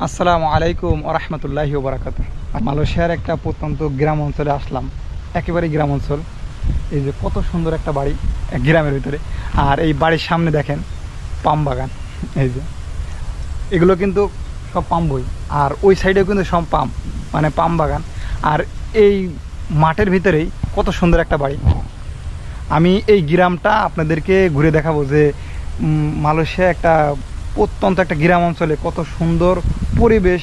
আসসালামু আলাইকুম ওয়া রাহমাতুল্লাহি ওয়া বারাকাতুহু। মালয়েশিয়ার একটা প্রত্যন্ত গ্রাম অঞ্চলে আসলাম, একেবারে গ্রাম অঞ্চল। এই যে কত সুন্দর একটা বাড়ি গ্রামের ভিতরে, আর এই বাড়ির সামনে দেখেন পাম বাগান। এই যে এগুলো কিন্তু সব পাম বই, আর ওই সাইডেও কিন্তু সব পাম, মানে পাম বাগান। আর এই মাঠের ভিতরেই কত সুন্দর একটা বাড়ি। আমি এই গ্রামটা আপনাদেরকে ঘুরে দেখাবো যে মালয়েশিয়া একটা প্রত্যন্ত একটা গ্রাম অঞ্চলে কত সুন্দর পরিবেশ,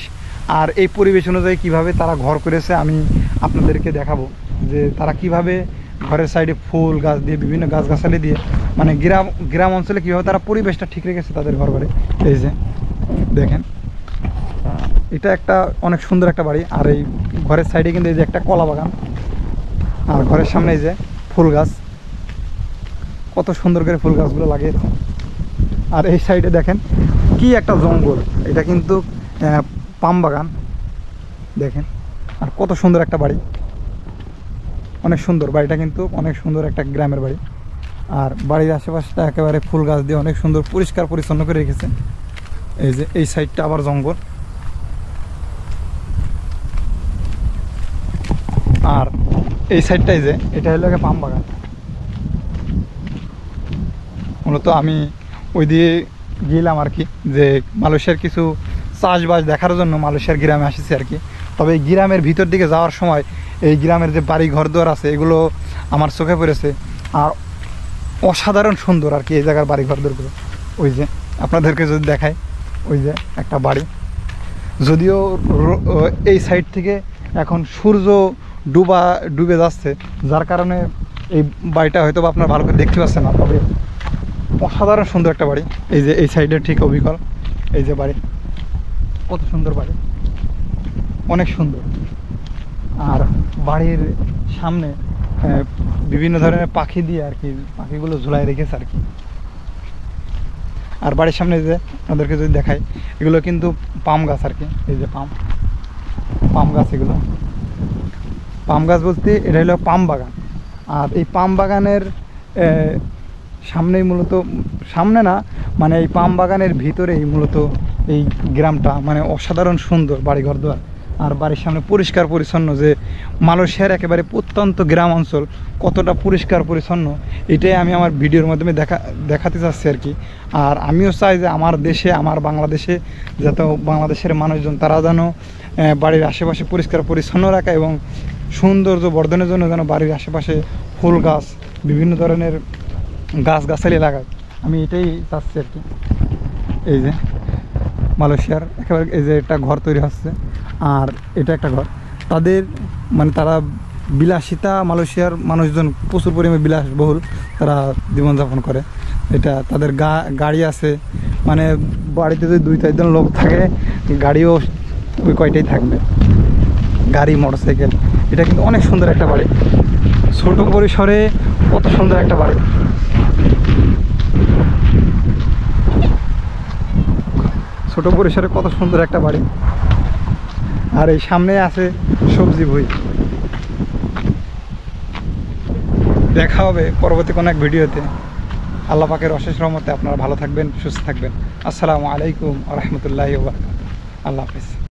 আর এই পরিবেশ অনুযায়ী কিভাবে তারা ঘর করেছে আমি আপনাদেরকে দেখাবো যে তারা কিভাবে ঘরের সাইডে ফুল গাছ দিয়ে, বিভিন্ন গাছগাছালি দিয়ে, মানে গ্রাম অঞ্চলে কীভাবে তারা পরিবেশটা ঠিক রেখেছে তাদের ঘর ঘরে। এই যে দেখেন, এটা একটা অনেক সুন্দর একটা বাড়ি। আর এই ঘরের সাইডে কিন্তু এই যে একটা কলা বাগান, আর ঘরের সামনে এই যে ফুল গাছ, কত সুন্দর করে ফুল গাছগুলো লাগিয়েছে। আর এই সাইডে দেখেন কি একটা জঙ্গল, এটা কিন্তু পাম বাগান দেখেন। আর কত সুন্দর একটা বাড়ি, অনেক সুন্দর বাড়িটা, কিন্তু অনেক সুন্দর একটা গ্রামের বাড়ি। আর বাড়ির আশেপাশটা একেবারে ফুল গাছ দিয়ে অনেক সুন্দর পরিষ্কার পরিচ্ছন্ন করে রেখেছে। এই যে এই সাইডটা আবার জঙ্গল, আর এই সাইডটাই যে এটা হলো পাম বাগান। মূলত আমি ওই দিয়ে গেলাম আর কি, যে মালয়েশিয়ার কিছু চাষবাস দেখার জন্য মালয়েশিয়ার গ্রামে আসেছি আর কি। তবে এই গ্রামের ভিতর দিকে যাওয়ার সময় এই গ্রামের যে বাড়ি ঘরদুয়ার আছে এগুলো আমার চোখে পড়েছে, আর অসাধারণ সুন্দর আর কি এই জায়গার বাড়ি ঘরদুয়ারগুলো। ওই যে আপনাদেরকে যদি দেখায়, ওই যে একটা বাড়ি, যদিও এই সাইড থেকে এখন সূর্য ডুবে যাচ্ছে, যার কারণে এই বাড়িটা হয়তো বা আপনারা ভালো করে দেখতে পাচ্ছেন না, তবে অসাধারণ সুন্দর একটা বাড়ি। এই যে এই সাইডের ঠিক অবিকল এই যে বাড়ি, কত সুন্দর বাড়ি, অনেক সুন্দর। আর বাড়ির সামনে বিভিন্ন ধরনের পাখি দিয়ে আর কি, পাখিগুলো ঝুলাই রেখেছে আর কি। আর বাড়ির সামনে যে আপনাদেরকে যদি দেখাই, এগুলো কিন্তু পাম গাছ আর কি। এই যে পাম গাছ, এগুলো পাম গাছ বলতে এটা হলো পাম বাগান। আর এই পাম বাগানের সামনেই মূলত, সামনে না মানে এই পাম বাগানের ভিতরেই মূলত এই গ্রামটা, মানে অসাধারণ সুন্দর বাড়িঘর দুয়ার। আর বাড়ির সামনে পরিষ্কার পরিচ্ছন্ন, যে মালয়েশিয়ার একেবারে প্রত্যন্ত গ্রাম অঞ্চল কতটা পরিষ্কার পরিচ্ছন্ন, এটাই আমি আমার ভিডিওর মাধ্যমে দেখাতে চাচ্ছি আর কি। আর আমিও চাই যে আমার দেশে, আমার বাংলাদেশে, যাতে বাংলাদেশের মানুষজন তারা যেন বাড়ির আশেপাশে পরিষ্কার পরিচ্ছন্ন রাখা এবং সৌন্দর্য বর্ধনের জন্য যেন বাড়ির আশেপাশে ফুল গাছ, বিভিন্ন ধরনের গাছগাছালি লাগায়, আমি এটাই চাচ্ছি আর কি। এই যে মালয়েশিয়ার একেবারে এই যে একটা ঘর তৈরি হচ্ছে, আর এটা একটা ঘর তাদের, মানে তারা বিলাসিতা, মালয়েশিয়ার মানুষজন প্রচুর পরিমাণে বিলাসবহুল তারা জীবনযাপন করে। এটা তাদের গাড়ি আছে, মানে বাড়িতে যদি 2-4 জন লোক থাকে, গাড়িও ওই কয়টাই থাকবে, গাড়ি মোটরসাইকেল। এটা কিন্তু অনেক সুন্দর একটা বাড়ি, ছোট পরিসরে কত সুন্দর একটা বাড়ি। ছোট পরিসরে কত সুন্দর একটা বাড়ি। আর এই সামনে আছে সবজি বই। দেখা হবে পরবর্তী কোনো এক ভিডিওতে। আল্লাহ পাকের অশেষ রহমতে আপনারা ভালো থাকবেন, সুস্থ থাকবেন। আসসালামু আলাইকুম ওয়া রাহমাতুল্লাহি ওয়া বারাকাতুহু। আল্লাহ হাফেজ।